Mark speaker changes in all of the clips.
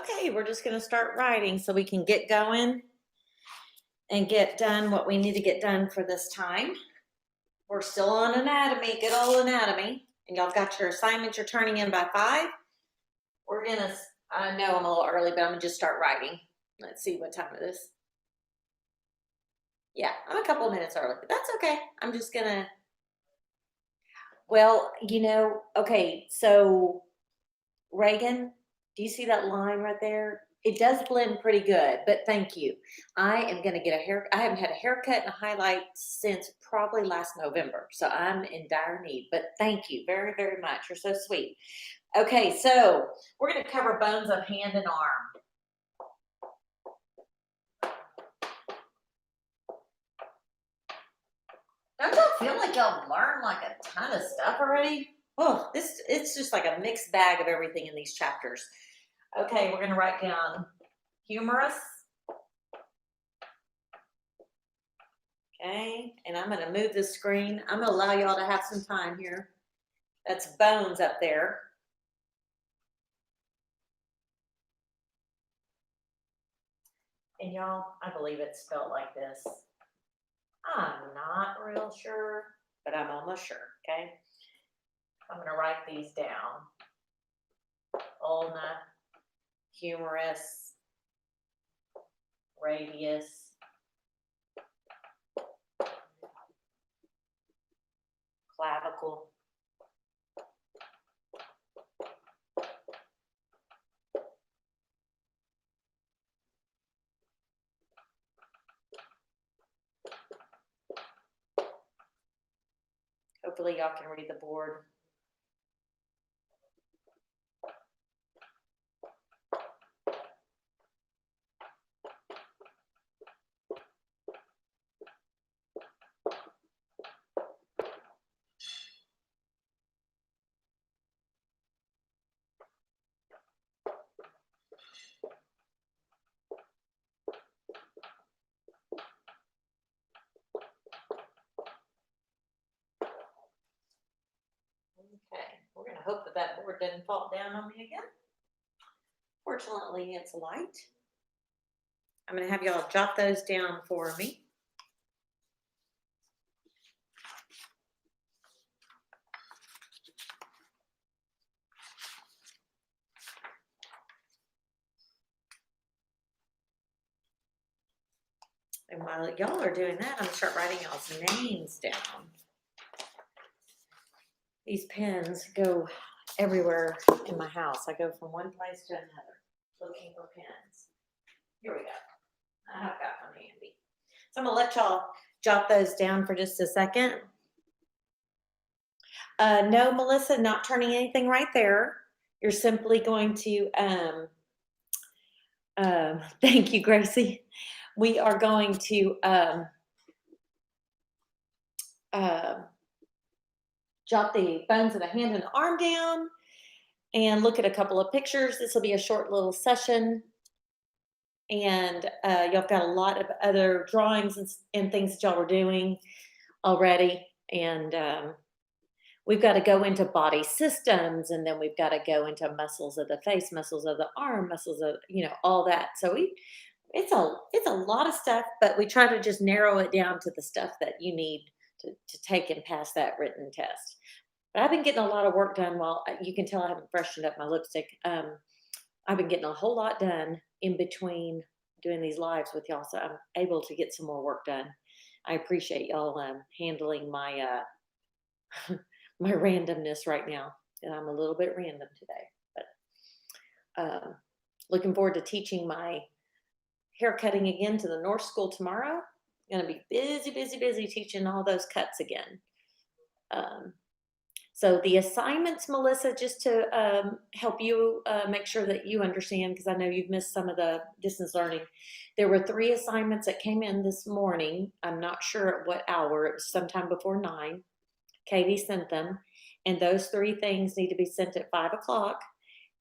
Speaker 1: Okay, we're just gonna start writing so we can get going and get done what we need to get done for this time. We're still on anatomy, good old anatomy. And y'all got your assignments you're turning in by 5. I know I'm a little early, but I'm gonna just start writing. Let's see what time it is. Yeah, I'm a couple of minutes early, but that's okay. I'm just gonna, okay, so Reagan, do you see that line right there? It does blend pretty good, but thank you. I am going to get a hair. I haven't had a haircut and a highlight since probably last November, so I'm in dire need. But thank you very, very much. You're so sweet. Okay, so we're going to cover bones of hand and arm. Don't y'all feel like y'all learned like a ton of stuff already? Oh, it's just like a mixed bag of everything in these chapters. Okay, we're going to write down humerus. Okay, and I'm going to move the screen. I'm going to allow y'all to have some time here. That's bones up there. And y'all, I believe it's spelled like this. I'm not real sure, but I'm almost sure, okay? I'm going to write these down. Ulna, humerus, radius, clavicle, hopefully y'all can read the board. Okay, we're going to hope that that board doesn't fall down on me again. Fortunately, it's light. I'm going to have y'all jot those down for me. And while y'all are doing that, I'm going to start writing y'all's names down. These pens go everywhere in my house. I go from one place to another looking for pens. Here we go. I have got them handy. So I'm going to let y'all jot those down for just a second. No, Melissa, not turning anything right there. You're simply going to, thank you, Gracie. We are going to jot the bones of the hand and the arm down and look at a couple of pictures. This will be a short little session. And y'all got a lot of other drawings and things that y'all were doing already. And we've got to go into body systems, and then we've got to go into muscles of the face, muscles of the arm, muscles of, all that. So it's a lot of stuff, but we try to just narrow it down to the stuff that you need to take and pass that written test. But I've been getting a lot of work done. While you can tell I haven't freshened up my lipstick. I've been getting a whole lot done in between doing these lives with y'all, so I'm able to get some more work done. I appreciate y'all handling my my randomness right now, and I'm a little bit random today. But looking forward to teaching my hair cutting again to the North School tomorrow. Going to be busy teaching all those cuts again. So the assignments, Melissa, just to help you make sure that you understand, because I know you've missed some of the distance learning. There were 3 assignments that came in this morning. I'm not sure at what hour. It was sometime before 9. Katie sent them, and those 3 things need to be sent at 5 o'clock,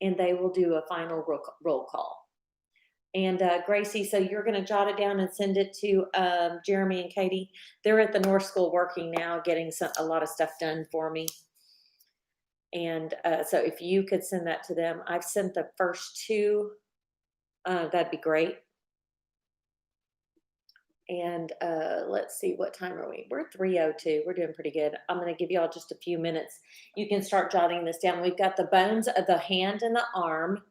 Speaker 1: and they will do a final roll call. And Gracie, so you're going to jot it down and send it to Jeremy and Katie. They're at the North School working now, getting a lot of stuff done for me. And so if you could send that to them. I've sent the first 2 that'd be great. And let's see, what time are we? We're 3:02. We're doing pretty good. I'm going to give y'all just a few minutes. You can start jotting this down. We've got the bones of the hand and the arm,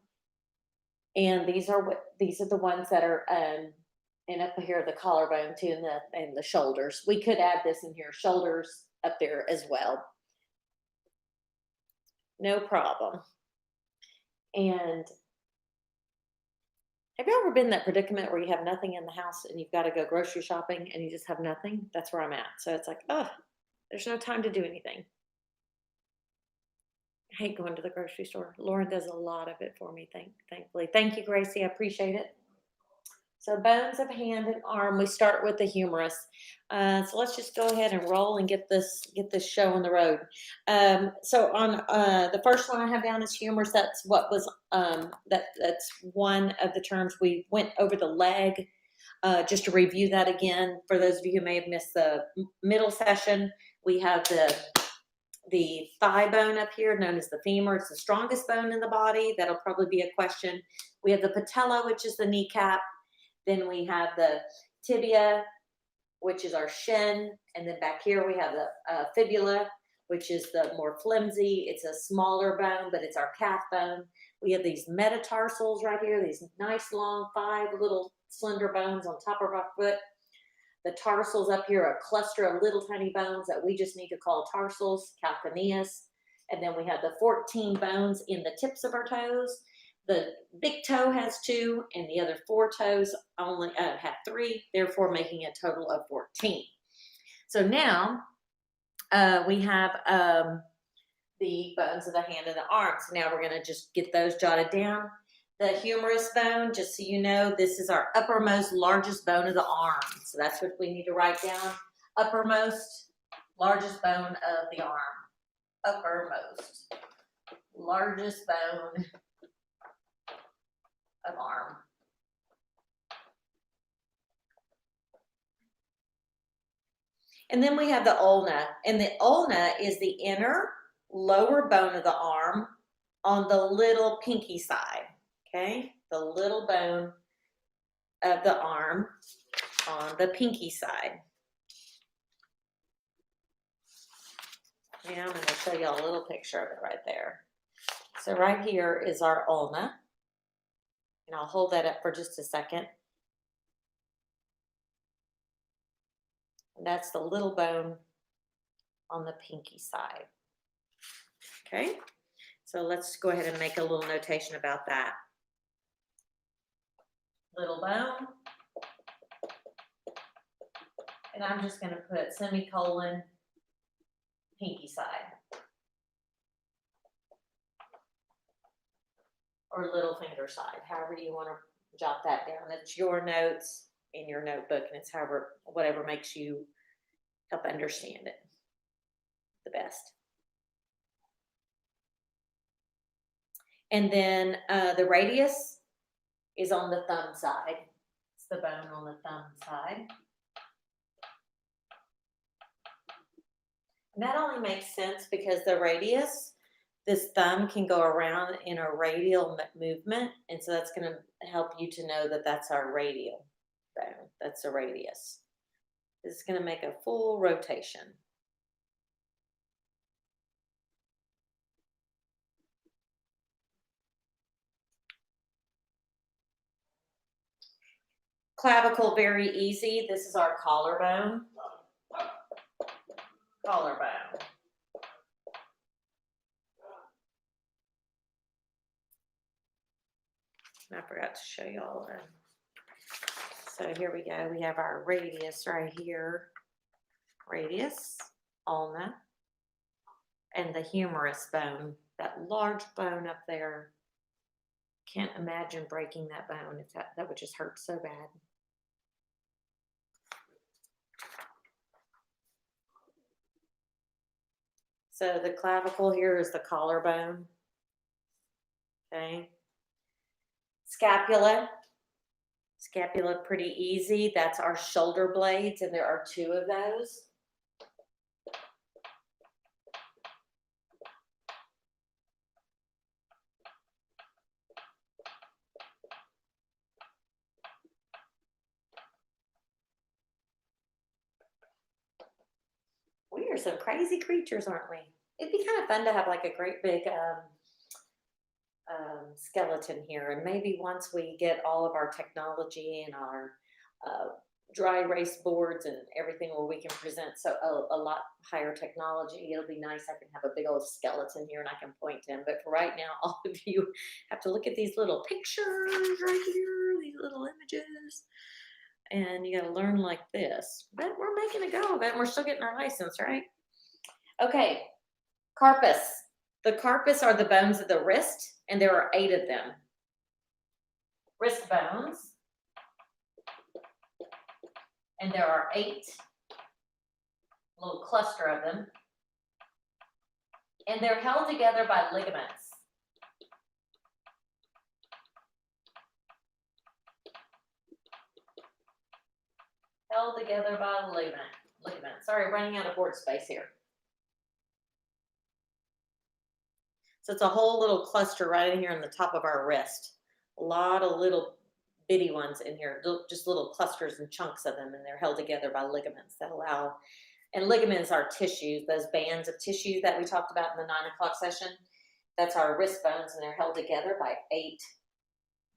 Speaker 1: and these are the ones that are and up here the collarbone too, and the shoulders. We could add this in here, shoulders up there as well. No problem. And have you ever been in that predicament where you have nothing in the house and you've got to go grocery shopping and you just have nothing? That's where I'm at. So it's like, oh, there's no time to do anything. I hate going to the grocery store. Lauren does a lot of it for me, thankfully. Thank you, Gracie. I appreciate it. So bones of hand and arm. We start with the humerus. So let's just go ahead and roll and get this show on the road. So on the first one I have down is humerus. That's what was that's one of the terms. We went over the leg. Just to review that again, for those of you who may have missed the middle session, we have the thigh bone up here, known as the femur. It's the strongest bone in the body. That'll probably be a question. We have the patella, which is the kneecap. Then we have the tibia, which is our shin. And then back here we have the fibula, which is the more flimsy. It's a smaller bone, but it's our calf bone. We have these metatarsals right here, these nice long 5 little slender bones on top of our foot. The tarsals up here are a cluster of little tiny bones that we just need to call tarsals, calcaneus. And then we have the 14 bones in the tips of our toes. The big toe has 2, and the other 4 toes only have 3, therefore making a total of 14. So now we have the bones of the hand and the arm. So now we're going to just get those jotted down. The humerus bone, just so you know, this is our uppermost, largest bone of the arm. So that's what we need to write down. Uppermost, largest bone of the arm. Uppermost, largest bone of arm. And then we have the ulna. And the ulna is the inner lower bone of the arm on the little pinky side. Okay, the little bone of the arm on the pinky side. Now I'm going to show you a little picture of it right there. So right here is our ulna. And I'll hold that up for just a second. And that's the little bone on the pinky side. Okay, so let's go ahead and make a little notation about that. Little bone. And I'm just going to put semicolon pinky side. Or little finger side, however you want to jot that down. It's your notes in your notebook, and it's whatever makes you help understand it the best. And then the radius is on the thumb side. It's the bone on the thumb side. And that only makes sense because the radius, this thumb can go around in a radial movement. And so that's going to help you to know that that's our radial bone. That's the radius. This is going to make a full rotation. Clavicle, very easy. This is our collarbone. Collarbone. I forgot to show you all that. So here we go. We have our radius right here. Radius, ulna, and the humerus bone, that large bone up there. Can't imagine breaking that bone. If that would just hurt so bad. So the clavicle here is the collarbone. Okay. Scapula. Scapula, pretty easy. That's our shoulder blades, and there are 2 of those. We're some crazy creatures, aren't we? It'd be kind of fun to have like a great big skeleton here. And maybe once we get all of our technology and our uh, dry erase boards and everything where we can present so a lot higher technology, it'll be nice. I can have a big old skeleton here and I can point to him. But for right now, all of you have to look at these little pictures right here, these little images. And you got to learn like this. But we're making a go of it and we're still getting our license, right? Okay, carpus. The carpus are the bones of the wrist, and there are 8 of them. Wrist bones. And there are 8, a little cluster of them. And they're held together by ligaments. Held together by ligament. Sorry, running out of board space here. So it's a whole little cluster right in here on the top of our wrist. A lot of little bitty ones in here, just little clusters and chunks of them, and they're held together by ligaments that allow, and ligaments are tissues, those bands of tissues that we talked about in the 9 o'clock session. That's our wrist bones, and they're held together by 8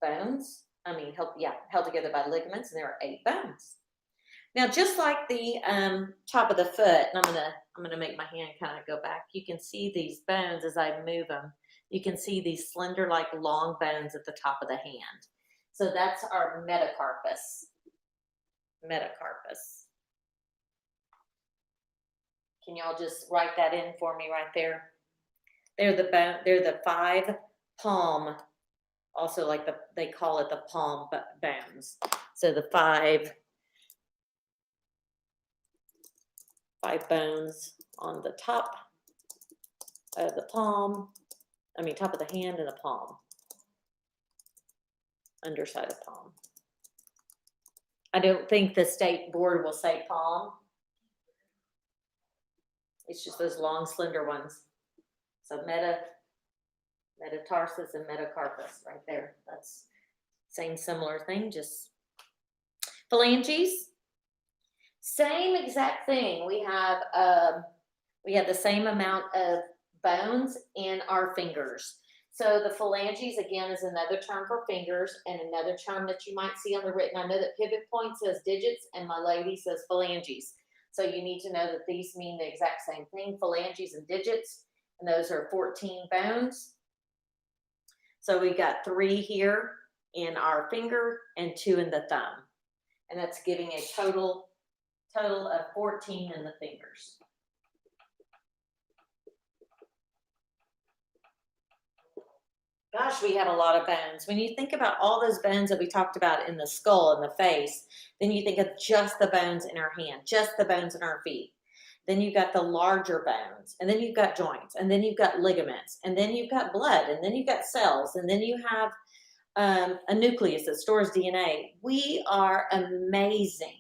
Speaker 1: bones. Held together by ligaments, and there are 8 bones. Now, just like the top of the foot, and I'm gonna make my hand kind of go back. You can see these bones as I move them. You can see these slender, like long bones at the top of the hand. So that's our metacarpus. Metacarpus. Can y'all just write that in for me right there? They're the 5 palm. Also, like they call it the palm bones. So the 5 bones on the top of the palm. Top of the hand and the palm. Underside of palm. I don't think the state board will say palm. It's just those long, slender ones. So metatarsus and metacarpus right there. That's same similar thing, just phalanges. Same exact thing. We have the same amount of bones in our fingers. So the phalanges, again, is another term for fingers and another term that you might see on the written. I know that pivot point says digits and my lady says phalanges. So you need to know that these mean the exact same thing, phalanges and digits, and those are 14 bones. So we got 3 here in our finger and 2 in the thumb. And that's giving a total of 14 in the fingers. Gosh, we have a lot of bones. When you think about all those bones that we talked about in the skull and the face, then you think of just the bones in our hand, just the bones in our feet. Then you've got the larger bones, and then you've got joints, and then you've got ligaments, and then you've got blood, and then you've got cells, and then you have a nucleus that stores DNA. We are amazing.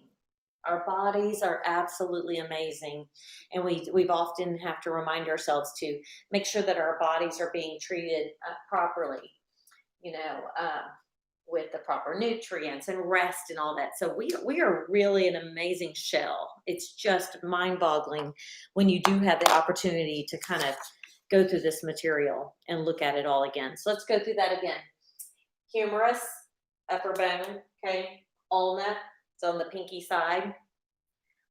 Speaker 1: Our bodies are absolutely amazing, and we've often have to remind ourselves to make sure that our bodies are being treated properly, with the proper nutrients and rest and all that. So we are really an amazing shell. It's just mind-boggling when you do have the opportunity to kind of go through this material and look at it all again. So let's go through that again. Humerus, upper bone, okay. Ulna, it's on the pinky side.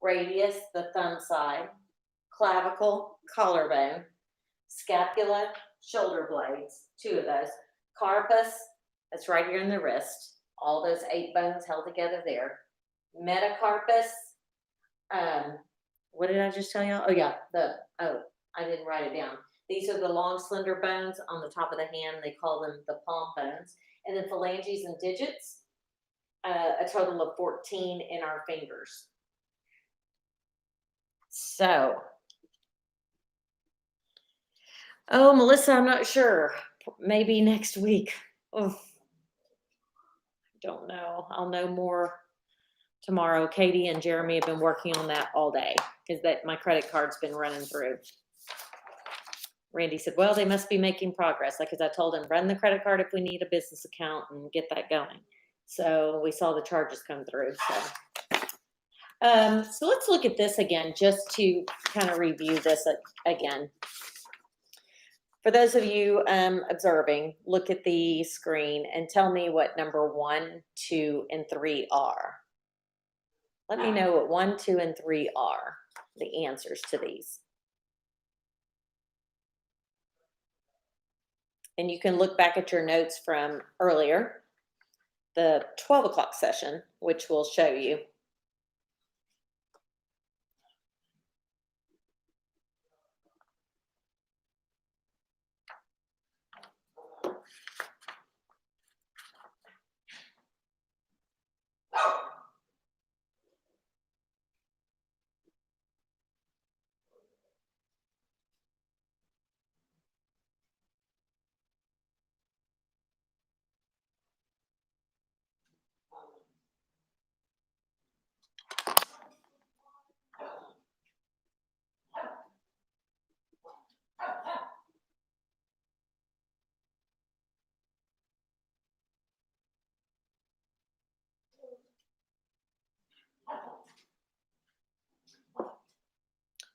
Speaker 1: Radius, the thumb side. Clavicle, collarbone. Scapula, shoulder blades, 2 of those. Carpus, that's right here in the wrist. All those 8 bones held together there. Metacarpus, what did I just tell y'all? Oh yeah, I didn't write it down. These are the long, slender bones on the top of the hand. They call them the palm bones. And then phalanges and digits, a total of 14 in our fingers. So, Melissa, I'm not sure. Maybe next week. Oh, I don't know. I'll know more tomorrow. Katie and Jeremy have been working on that all day because my credit card's been running through. Randy said, well, they must be making progress. Because I told him, run the credit card if we need a business account and get that going. So we saw the charges come through. So So let's look at this again, just to kind of review this again. For those of you observing, look at the screen and tell me what number 1, 2, and 3 are. Let me know what 1, 2, and 3 are, the answers to these. And you can look back at your notes from earlier, the 12 o'clock session, which will show you.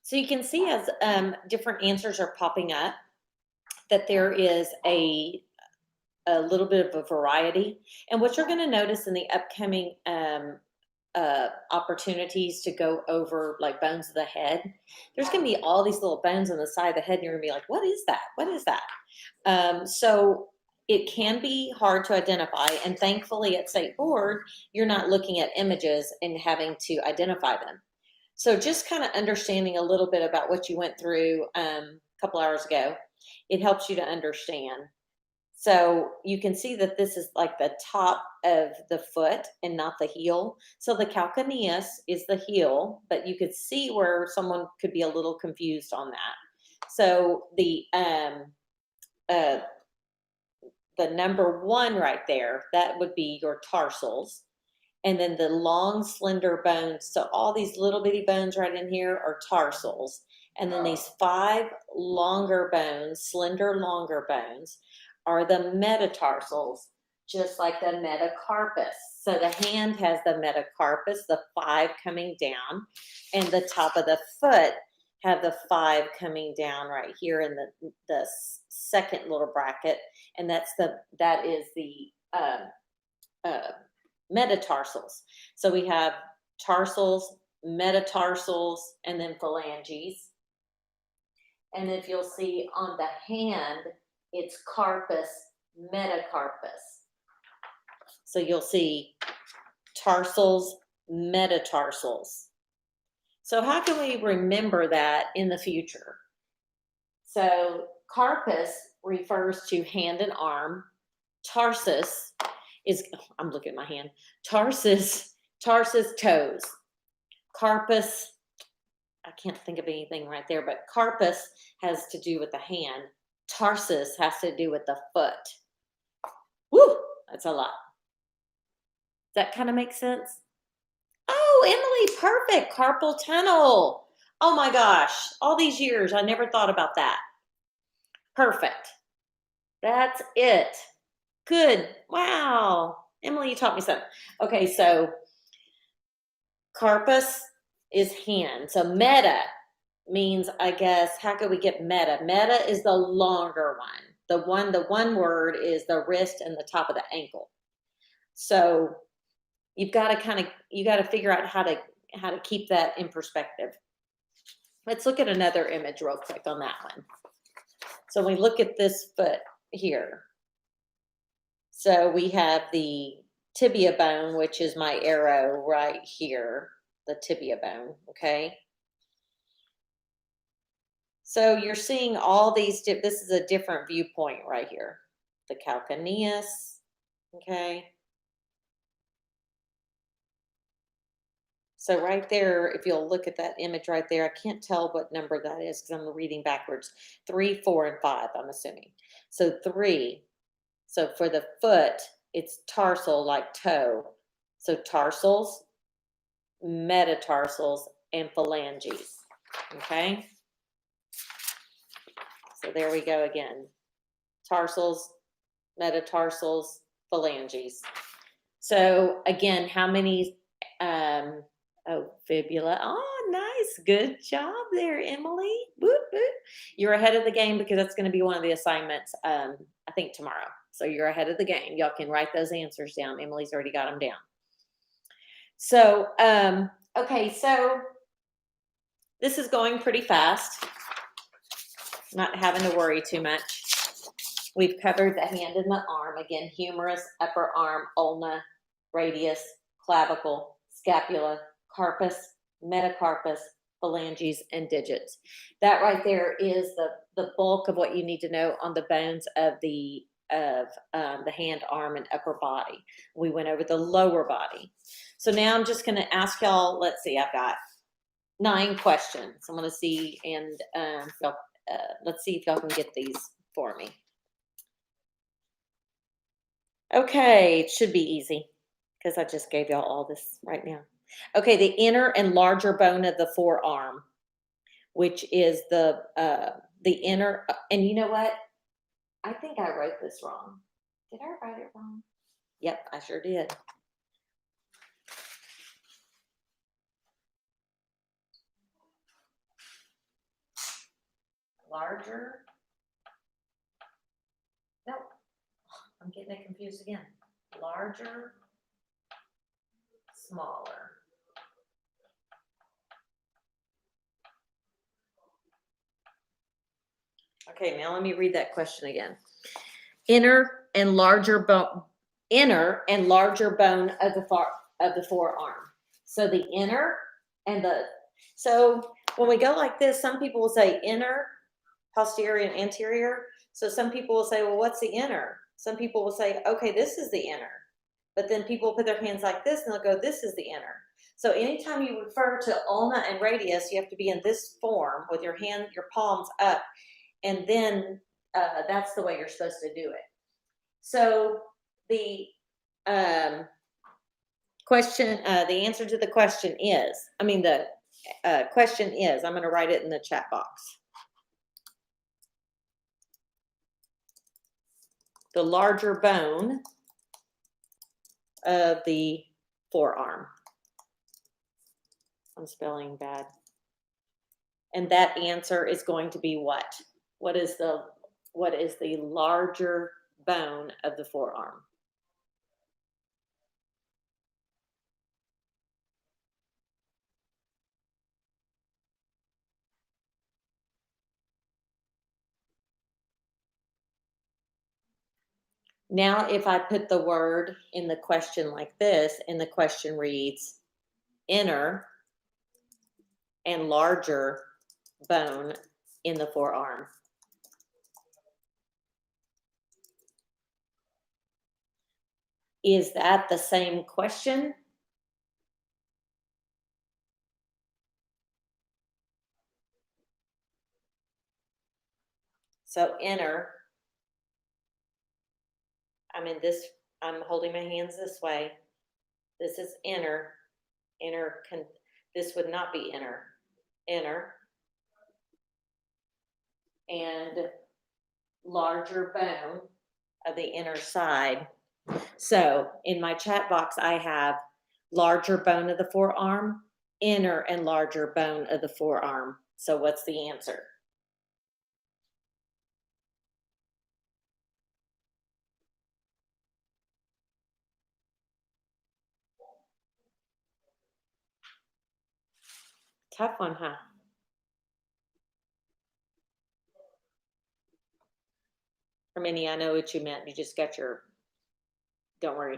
Speaker 1: So you can see as different answers are popping up that there is a little bit of a variety. And what you're going to notice in the upcoming opportunities to go over like bones of the head, there's going to be all these little bones on the side of the head, and you're going to be like, what is that? What is that? So it can be hard to identify. And thankfully at State Board, you're not looking at images and having to identify them. So just kind of understanding a little bit about what you went through a couple hours ago, it helps you to understand. So you can see that this is like the top of the foot and not the heel. So the calcaneus is the heel, but you could see where someone could be a little confused on that. So the number 1 right there, that would be your tarsals. And then the long, slender bones. So all these little bitty bones right in here are tarsals. And then these 5 longer bones, slender, longer bones, are the metatarsals, just like the metacarpus. So the hand has the metacarpus, the 5 coming down, and the top of the foot have the 5 coming down right here in the second little bracket, and that is the metatarsals. So we have tarsals, metatarsals, and then phalanges. And if you'll see on the hand, it's carpus, metacarpus. So you'll see tarsals, metatarsals. So how can we remember that in the future? So carpus refers to hand and arm. Tarsus is, I'm looking at my hand. Tarsus toes. Carpus, I can't think of anything right there, but carpus has to do with the hand. Tarsus has to do with the foot. Woo, that's a lot. Does that kind of make sense? Oh, Emily, perfect. Carpal tunnel. Oh my gosh, all these years, I never thought about that. Perfect. That's it. Good. Wow. Emily, you taught me something. Okay, so carpus is hand. So meta means, I guess, how could we get meta? Meta is the longer one. The one word is the wrist and the top of the ankle. So you've got to figure out how to keep that in perspective. Let's look at another image real quick on that one. So we look at this foot here. So we have the tibia bone, which is my arrow right here, the tibia bone, okay? So you're seeing all these, this is a different viewpoint right here. The calcaneus, okay? So right there, if you'll look at that image right there, I can't tell what number that is because I'm reading backwards. 3, 4, and 5, I'm assuming. So 3, so for the foot, it's tarsal like toe. So tarsals, metatarsals, and phalanges, okay? So there we go again. Tarsals, metatarsals, phalanges. So again, how many Oh, fibula. Oh, nice. Good job there, Emily. Whoop, whoop. You're ahead of the game because that's going to be one of the assignments, I think, tomorrow. So you're ahead of the game. Y'all can write those answers down. Emily's already got them down. So, okay, so this is going pretty fast. Not having to worry too much. We've covered the hand and the arm. Again, humerus, upper arm, ulna, radius, clavicle, scapula, carpus, metacarpus, phalanges, and digits. That right there is the bulk of what you need to know on the bones of the hand, arm, and upper body. We went over the lower body. So now I'm just going to ask y'all. Let's see. I've got 9 questions. I'm going to see, and let's see if y'all can get these for me. Okay, it should be easy because I just gave y'all all this right now. Okay, the inner and larger bone of the forearm, which is the inner, and you know what? I think I wrote this wrong. Did I write it wrong? Yep, I sure did. Larger. No, I'm getting it confused again. Larger, smaller. Okay, now let me read that question again. Inner and larger bone of the forearm. So the inner and so when we go like this, some people will say inner, posterior, and anterior. So some people will say, well, what's the inner? Some people will say, okay, this is the inner. But then people will put their hands like this and they'll go, this is the inner. So anytime you refer to ulna and radius, you have to be in this form with your palms up, and then that's the way you're supposed to do it. So the question, the answer to the question is, question is, I'm going to write it in the chat box. The larger bone of the forearm. I'm spelling bad. And that answer is going to be what? What is the larger bone of the forearm? Now, if I put the word in the question like this, and the question reads, inner and larger bone in the forearm. Is that the same question? So inner, I'm holding my hands this way. This is inner. This would not be inner. Inner. And larger bone of the inner side. So in my chat box, I have larger bone of the forearm, inner and larger bone of the forearm. So what's the answer? Tough one, huh? Hermione, I know what you meant. You just got don't worry.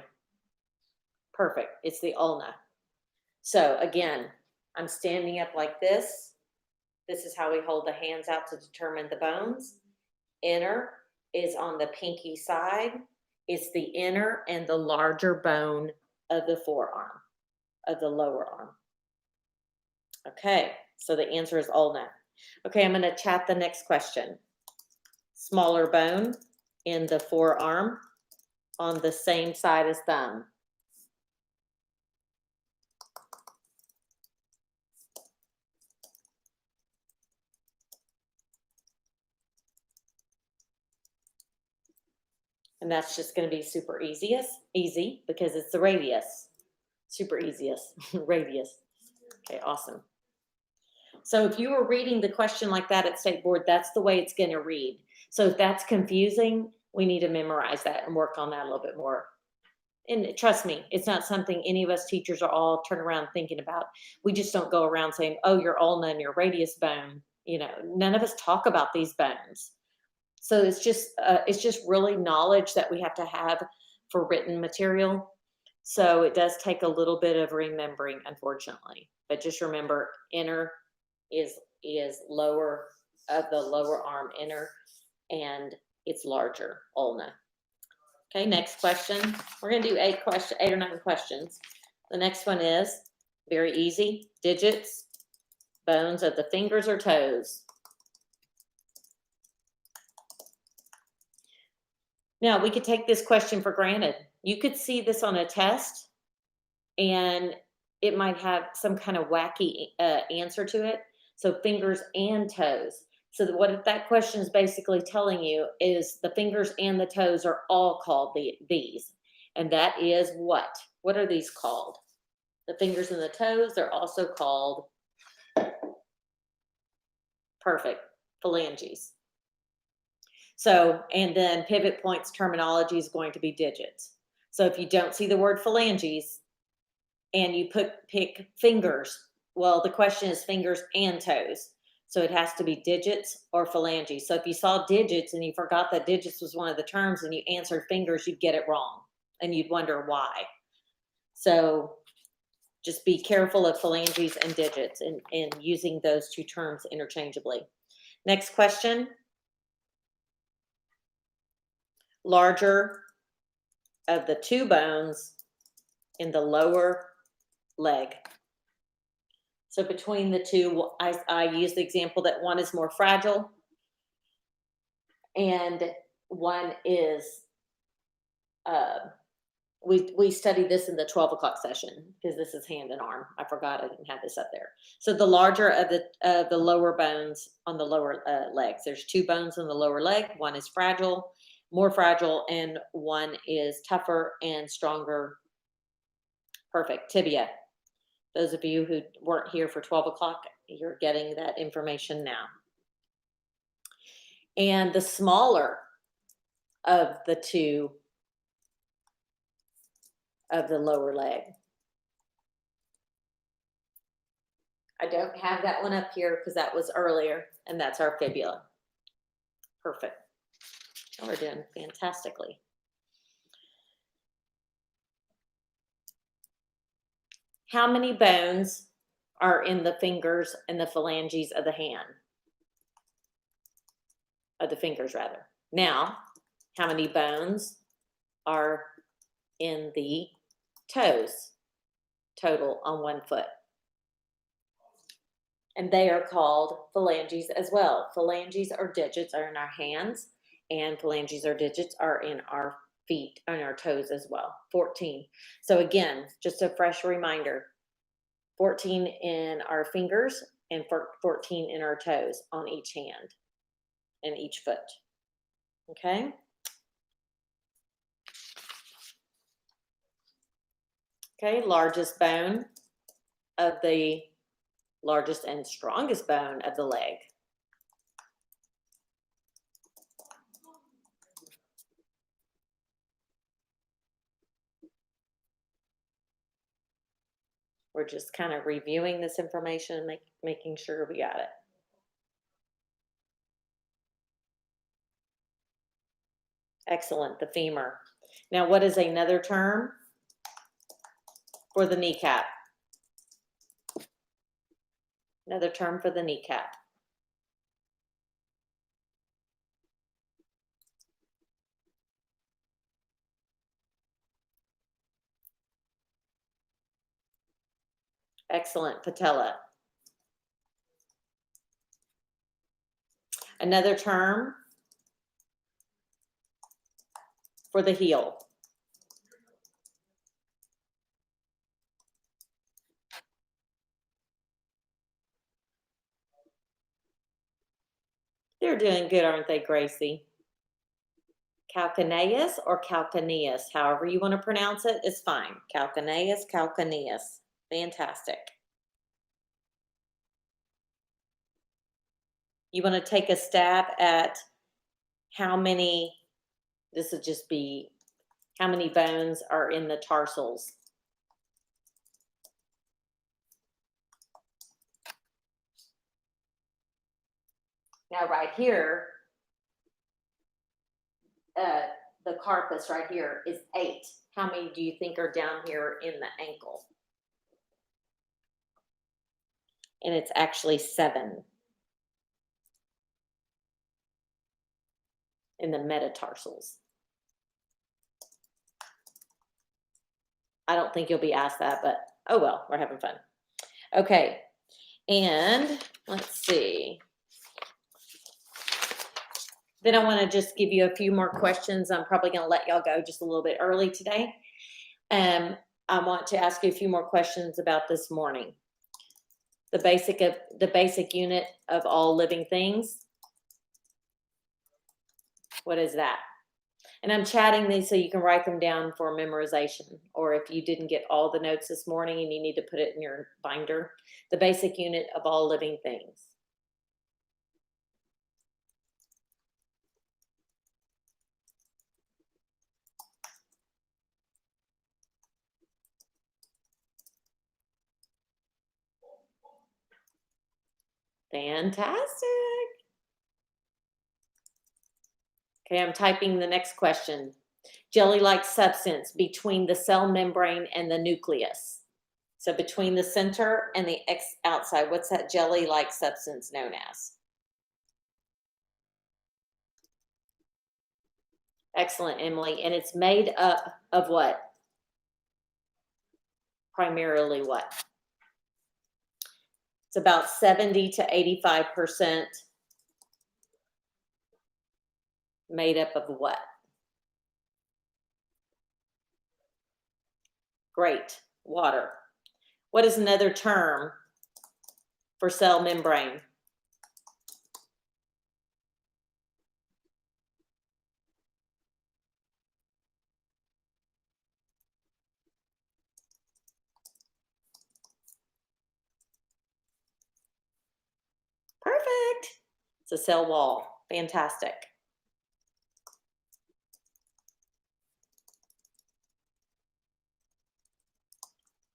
Speaker 1: Perfect. It's the ulna. So again, I'm standing up like this. This is how we hold the hands out to determine the bones. Inner is on the pinky side. It's the inner and the larger bone of the forearm, of the lower arm. Okay, so the answer is ulna. Okay, I'm going to chat the next question. Smaller bone in the forearm on the same side as thumb. And that's just going to be super easy because it's the radius. Super easiest, radius. Okay, awesome. So if you were reading the question like that at state board, that's the way it's going to read. So if that's confusing, we need to memorize that and work on that a little bit more. And trust me, it's not something any of us teachers are all turn around thinking about. We just don't go around saying, "Oh, your ulna and your radius bone." You know, none of us talk about these bones. So it's just really knowledge that we have to have for written material. So it does take a little bit of remembering, unfortunately. But just remember, inner is lower of the lower arm inner, and it's larger ulna. Okay, next question. We're going to do 8 or 9 questions. The next one is very easy. Digits, bones of the fingers or toes. Now, we could take this question for granted. You could see this on a test, and it might have some kind of wacky answer to it. So fingers and toes. So what that question is basically telling you is the fingers and the toes are all called these. And that is what? What are these called? The fingers and the toes, they're also called, perfect, phalanges. So, and then pivot points terminology is going to be digits. So if you don't see the word phalanges and you pick fingers, well, the question is fingers and toes. So it has to be digits or phalanges. So if you saw digits and you forgot that digits was one of the terms and you answered fingers, you'd get it wrong and you'd wonder why. So just be careful of phalanges and digits and using those two terms interchangeably. Next question. Larger of the 2 bones in the lower leg. So between the two, I use the example that one is more fragile and one is, we studied this in the 12 o'clock session because this is hand and arm. I forgot I didn't have this up there. So the larger of the lower bones on the lower legs. There's 2 bones on the lower leg. One is fragile, more fragile, and one is tougher and stronger. Perfect. Tibia. Those of you who weren't here for 12 o'clock, you're getting that information now. And the smaller of the 2 of the lower leg. I don't have that one up here because that was earlier, and that's our fibula. Perfect. Oh, we're doing fantastically. How many bones are in the fingers and the phalanges of the hand? Of the fingers, rather. Now, how many bones are in the toes total on one foot? And they are called phalanges as well. Phalanges or digits are in our hands, and phalanges or digits are in our feet and our toes as well. 14. So again, just a fresh reminder, 14 in our fingers and 14 in our toes on each hand and each foot. Okay? Okay, largest bone of the largest and strongest bone of the leg. We're just kind of reviewing this information and making sure we got it. Excellent, the femur. Now, what is another term for the kneecap? Another term for the kneecap. Excellent, patella. Another term for the heel. They're doing good, aren't they, Gracie? Calcaneus or calcaneus, however you want to pronounce it, is fine. Calcaneus, calcaneus. Fantastic. You want to take a stab at how many, this would just be how many bones are in the tarsals. Now right here, the carpus right here is 8. How many do you think are down here in the ankle? And it's actually 7 in the metatarsals. I don't think you'll be asked that, but oh well, we're having fun. Okay, and let's see. Then I want to just give you a few more questions. I'm probably going to let y'all go just a little bit early today. I want to ask you a few more questions about this morning. The basic unit of all living things. What is that? And I'm chatting these so you can write them down for memorization, or if you didn't get all the notes this morning and you need to put it in your binder. The basic unit of all living things. Fantastic. Okay, I'm typing the next question. Jelly-like substance between the cell membrane and the nucleus. So between the center and the outside, what's that jelly-like substance known as? Excellent, Emily. And it's made up of what? Primarily what? It's about 70 to 85% made up of what? Great, water. What is another term for cell membrane? Perfect. It's a cell wall. Fantastic.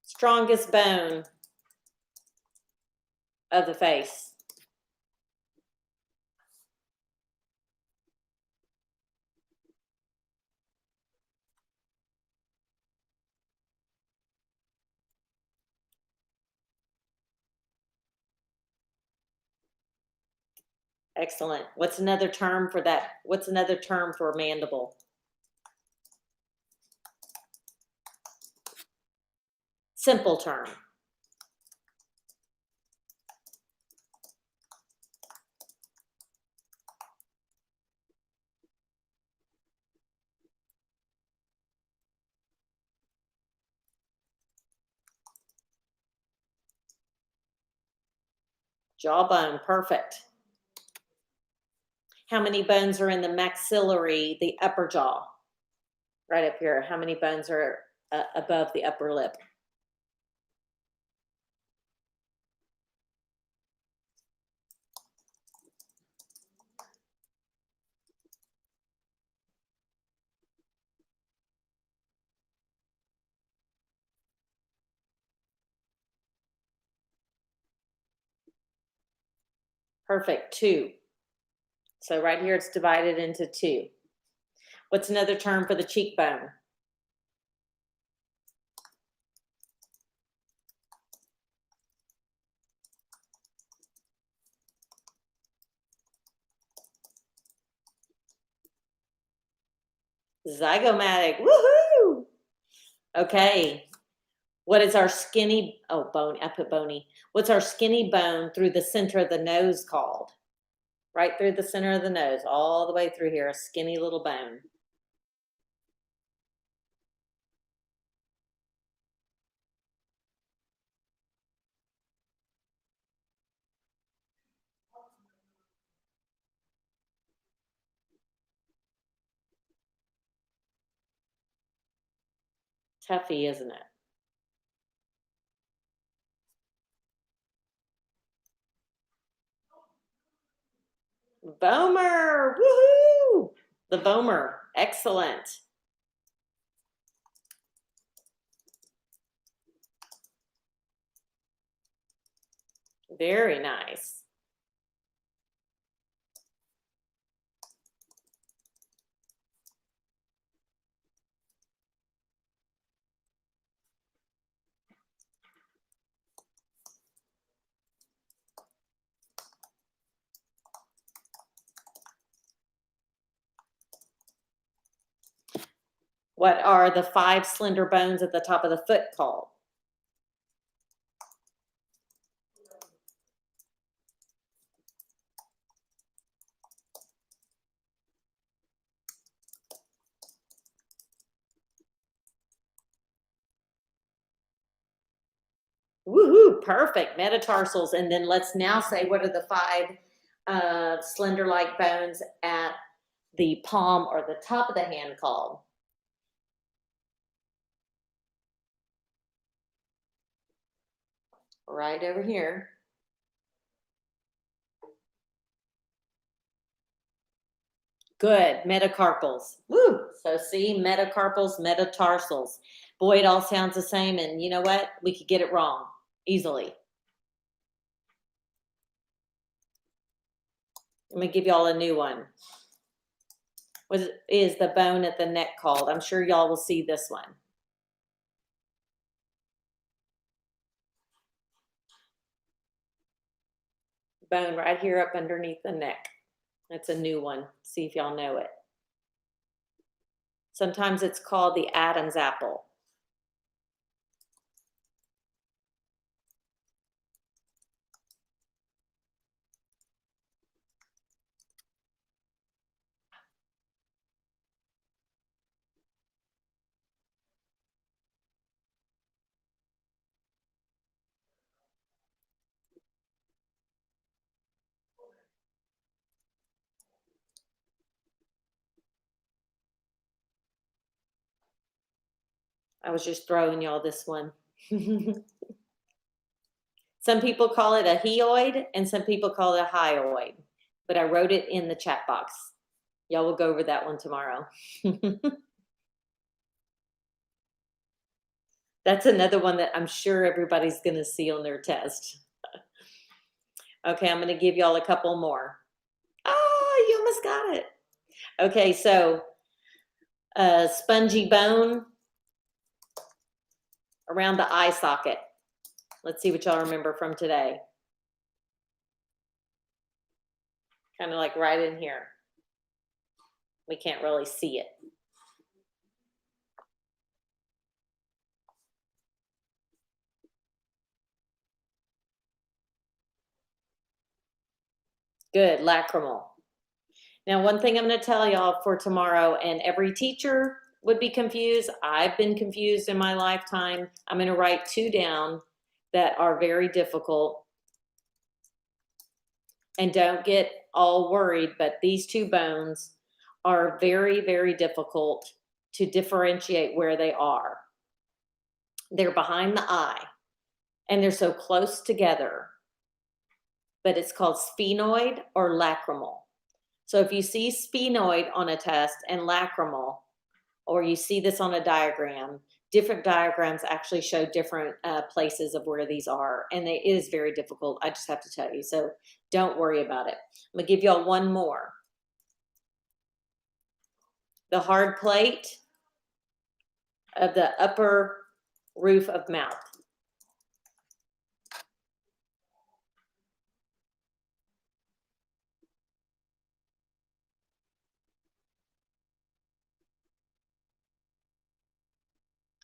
Speaker 1: Strongest bone of the face. Excellent. What's another term for that? What's another term for mandible? Simple term. Jawbone, perfect. How many bones are in the maxillary, the upper jaw? Right up here. How many bones are above the upper lip? Perfect, 2. So right here it's divided into 2. What's another term for the cheekbone? Zygomatic, woohoo! Okay, what is our skinny, oh, bone, I put bony. What's our skinny bone through the center of the nose called? Right through the center of the nose, all the way through here, a skinny little bone. Toughy, isn't it? Vomer, woohoo! The Vomer, excellent. Very nice. What are the 5 slender bones at the top of the foot called? Woohoo, perfect, metatarsals. And then let's now say, what are the 5 slender-like bones at the palm or the top of the hand called? Right over here. Good, metacarpals. Woo! So see, metacarpals, metatarsals. Boy, it all sounds the same, and you know what? We could get it wrong easily. I'm gonna give y'all a new one. What is the bone at the neck called? I'm sure y'all will see this one. Bone right here up underneath the neck. That's a new one. See if y'all know it. Sometimes it's called the Adam's apple. I was just throwing y'all this one. Some people call it a hyoid and some people call it a hyoid, but I wrote it in the chat box. Y'all will go over that one tomorrow. That's another one that I'm sure everybody's going to see on their test. Okay, I'm going to give y'all a couple more. Oh, you almost got it. Okay, so spongy bone around the eye socket. Let's see what y'all remember from today. Kind of like right in here. We can't really see it. Good, lacrimal. Now, one thing I'm going to tell y'all for tomorrow, and every teacher would be confused. I've been confused in my lifetime. I'm going to write 2 down that are very difficult. And don't get all worried, but these 2 bones are very, very difficult to differentiate where they are. They're behind the eye, and they're so close together, but it's called sphenoid or lacrimal. So if you see sphenoid on a test and lacrimal, or you see this on a diagram, different diagrams actually show different places of where these are, and it is very difficult. I just have to tell you, so don't worry about it. I'm gonna give y'all one more. The hard plate of the upper roof of mouth.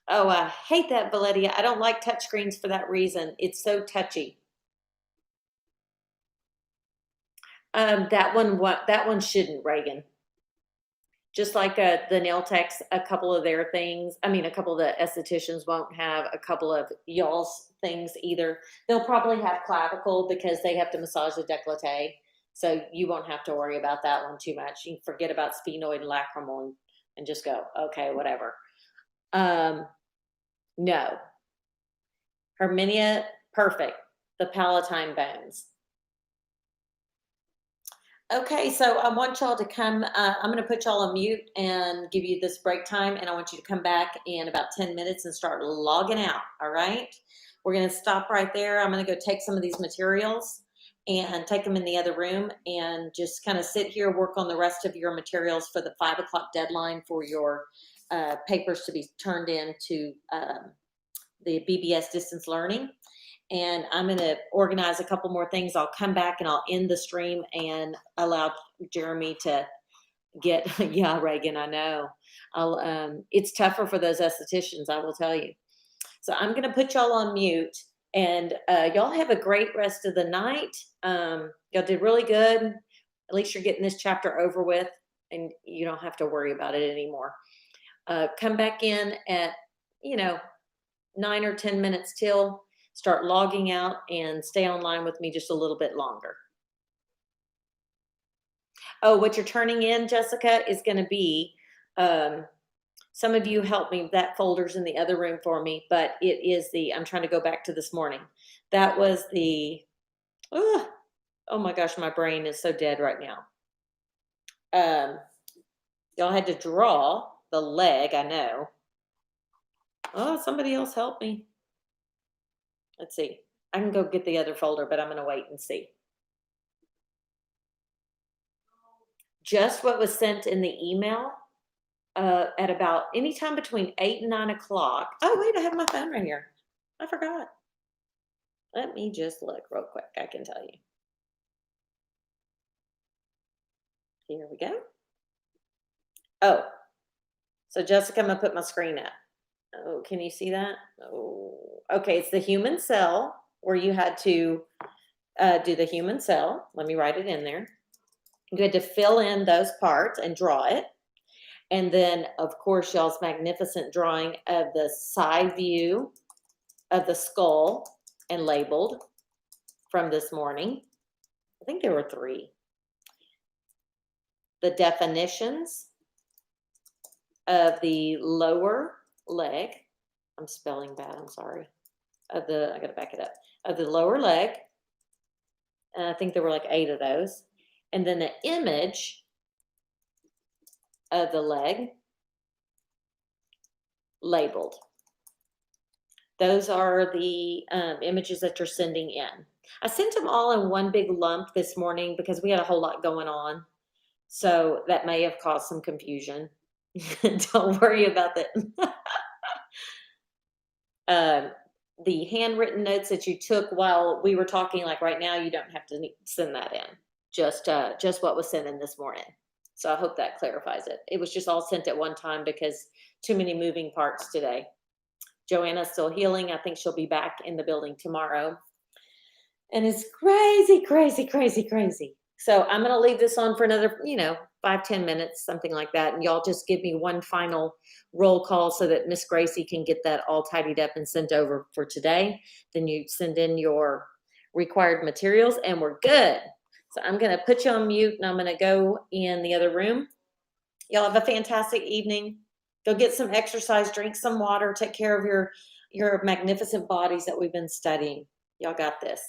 Speaker 1: Oh, I hate that, Valedia. I don't like touchscreens for that reason. It's so touchy. That one shouldn't, Reagan. Just like the nail techs, a couple of their things. I mean, a couple of the estheticians won't have a couple of y'all's things either. They'll probably have clavicle because they have to massage the décolleté. So you won't have to worry about that one too much. You can forget about sphenoid and lacrimal and just go, okay, whatever. No. Herminia, perfect. The palatine bones. Okay, so I want y'all to come. I'm going to put y'all on mute and give you this break time, and I want you to come back in about 10 minutes and start logging out. All right, we're going to stop right there. I'm going to go take some of these materials and take them in the other room and just kind of sit here, work on the rest of your materials for the 5 o'clock deadline for your papers to be turned in to the BBS distance learning. And I'm going to organize a couple more things. I'll come back and I'll end the stream and allow Jeremy to get, yeah, Reagan, I know. It's tougher for those estheticians, I will tell you. So I'm going to put y'all on mute and y'all have a great rest of the night. Y'all did really good. At least you're getting this chapter over with and you don't have to worry about it anymore. Come back in at, you know, 9 or 10 minutes till, start logging out and stay online with me just a little bit longer. Oh, what you're turning in, Jessica, is going to be, some of you helped me, that folder's in the other room for me, but it is I'm trying to go back to this morning. That was oh my gosh, my brain is so dead right now. Y'all had to draw the leg, I know. Oh, somebody else help me. Let's see. I can go get the other folder, but I'm going to wait and see. Just what was sent in the email at about any time between 8 and 9 o'clock. Oh, wait, I have my phone right here. I forgot. Let me just look real quick. I can tell you. Here we go. Oh, so Jessica, I'm going to put my screen up. Oh, can you see that? Oh, okay. It's the human cell where you had to do the human cell. Let me write it in there. You had to fill in those parts and draw it. And then, of course, y'all's magnificent drawing of the side view of the skull and labeled from this morning. I think there were 3. The definitions of the lower leg. I'm spelling bad, I'm sorry. I gotta back it up. Of the lower leg. And I think there were like 8 of those. And then the image of the leg labeled. Those are the images that you're sending in. I sent them all in one big lump this morning because we had a whole lot going on. So that may have caused some confusion. Don't worry about that. The handwritten notes that you took while we were talking, like right now, you don't have to send that in. Just what was sent in this morning. So I hope that clarifies it. It was just all sent at one time because too many moving parts today. Joanna's still healing. I think she'll be back in the building tomorrow. And it's crazy, crazy, crazy, crazy. So I'm going to leave this on for another, 5-10 minutes, something like that. And y'all just give me one final roll call so that Miss Gracie can get that all tidied up and sent over for today. Then you send in your required materials and we're good. So I'm going to put you on mute and I'm going to go in the other room. Y'all have a fantastic evening. Go get some exercise, drink some water, take care of your magnificent bodies that we've been studying. Y'all got this.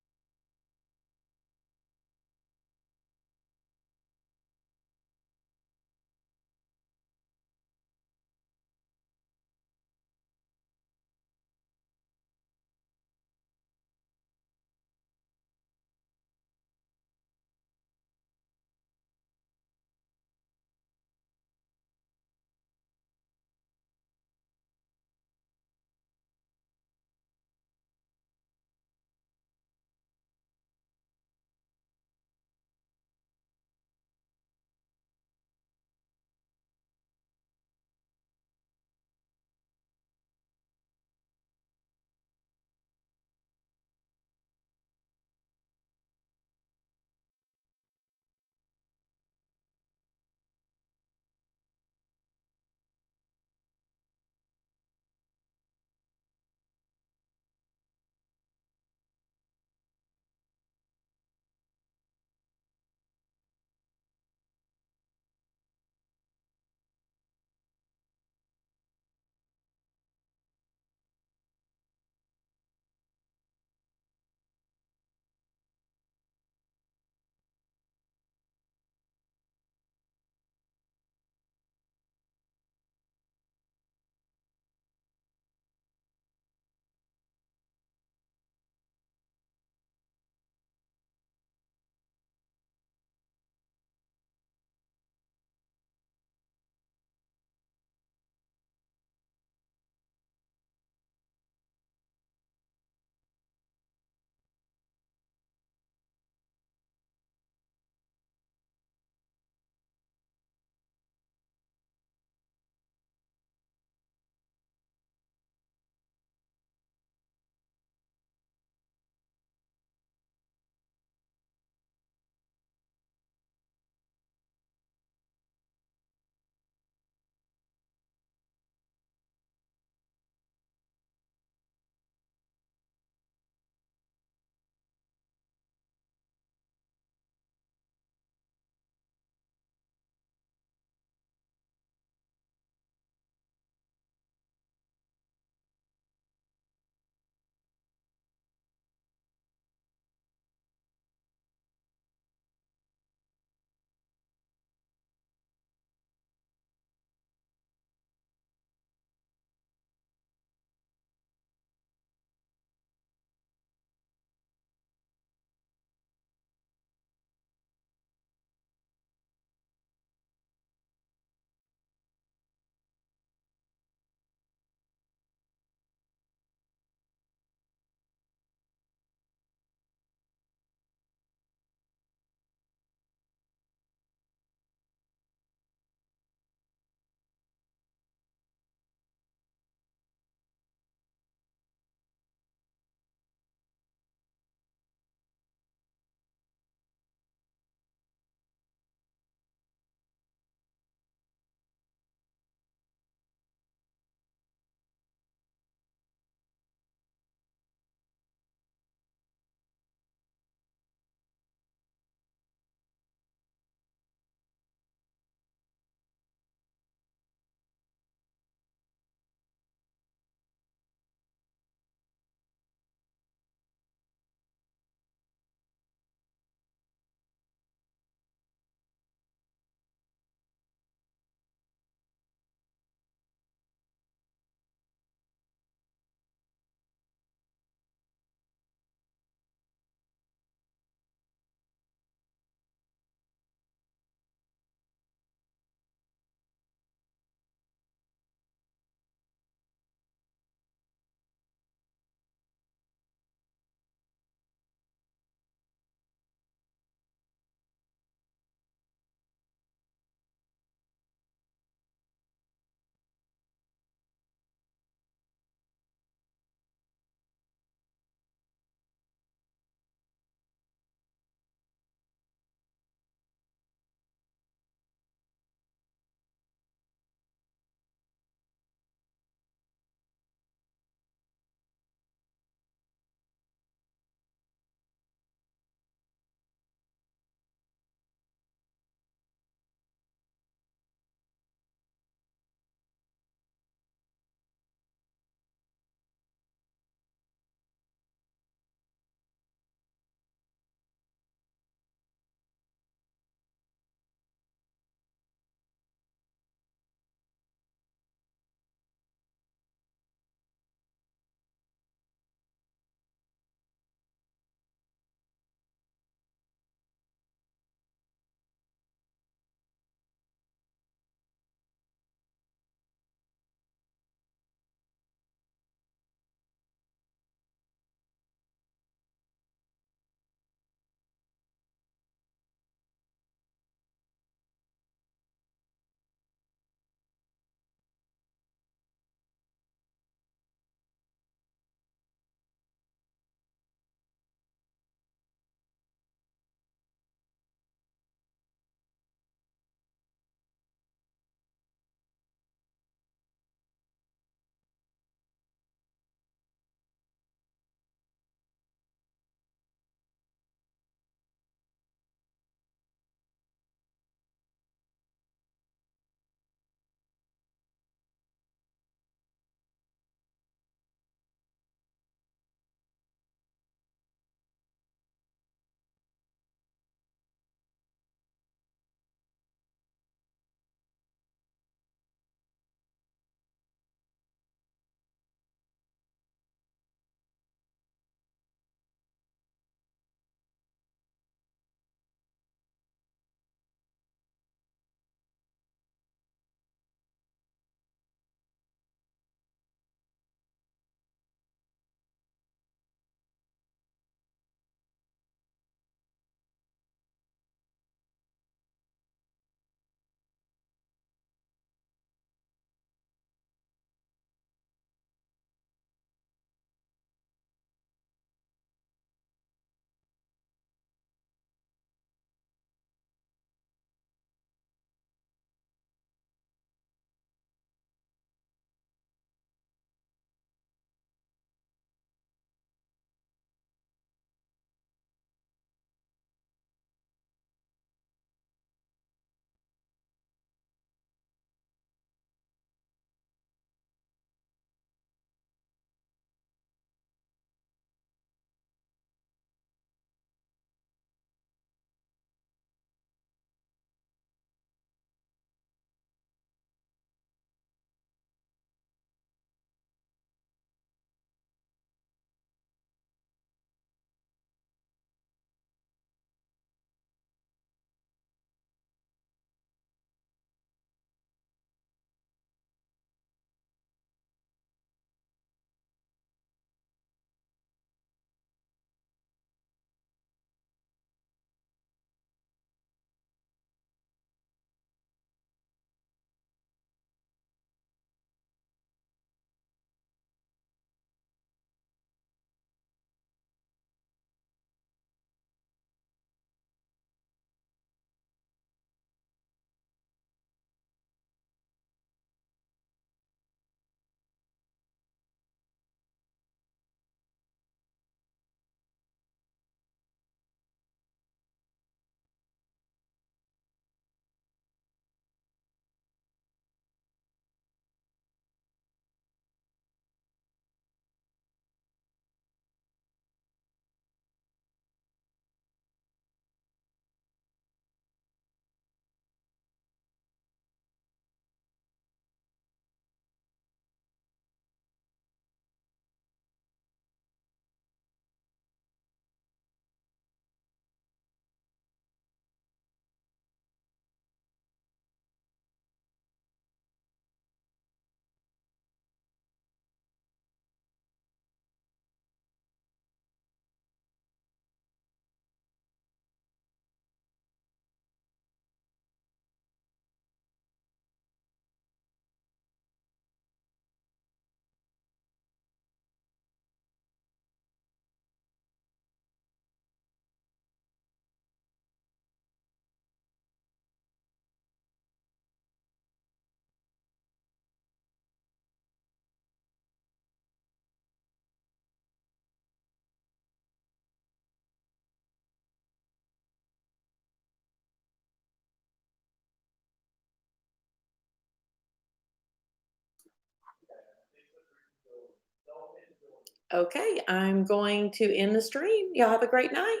Speaker 1: Okay, I'm going to end the stream. Y'all have a great night.